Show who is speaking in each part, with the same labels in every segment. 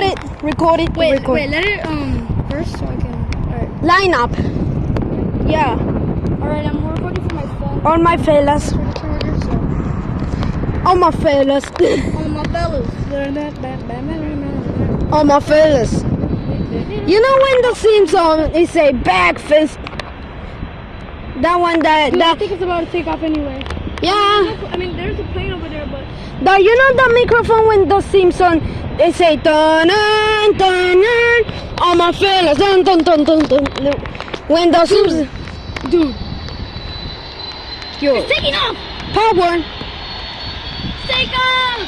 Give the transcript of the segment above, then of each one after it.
Speaker 1: Record it. Record it.
Speaker 2: Wait,
Speaker 1: record.
Speaker 2: let it first so I can. Alright.
Speaker 1: Line up. Yeah.
Speaker 2: Alright, I'm recording from my phone.
Speaker 1: All my fellas.
Speaker 2: For the charger, so.
Speaker 1: All my fellas.
Speaker 2: All my fellas.
Speaker 1: All my fellas. You know when the Simpsons is a back fist? That one that
Speaker 2: Dude, I think it's about to take off anyway.
Speaker 1: yeah.
Speaker 2: I mean, there's a plane over there, but.
Speaker 1: You know the microphone when the Simpsons they say dun dun dun dun. All my fellas dun dun dun dun dun. When the Simpsons,
Speaker 2: Dude,
Speaker 1: yo,
Speaker 2: it's taking off!
Speaker 1: power
Speaker 2: Take off!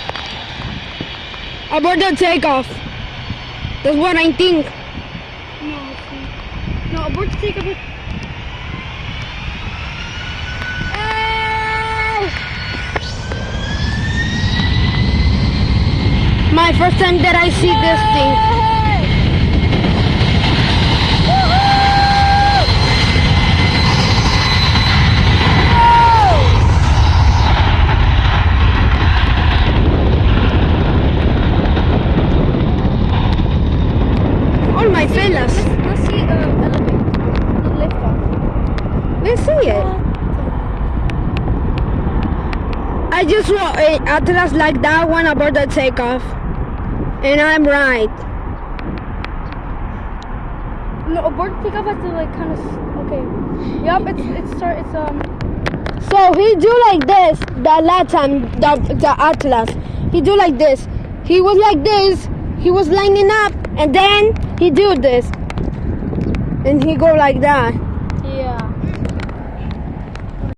Speaker 1: about the takeoff. That's what I think.
Speaker 2: No, it's not. No, abort the takeoff.
Speaker 1: My first time that I see this thing. All my fellas.
Speaker 2: Let's see the elevator. The lift off.
Speaker 1: Let's see it. I just saw Atlas like that one about the takeoff. And I'm right.
Speaker 2: No, abort the takeoff has to like kind of. Okay. Yup, it's
Speaker 1: So he do like this the last time, the Atlas. He do like this. He was like this. He was lining up and then he do this. And he go like that.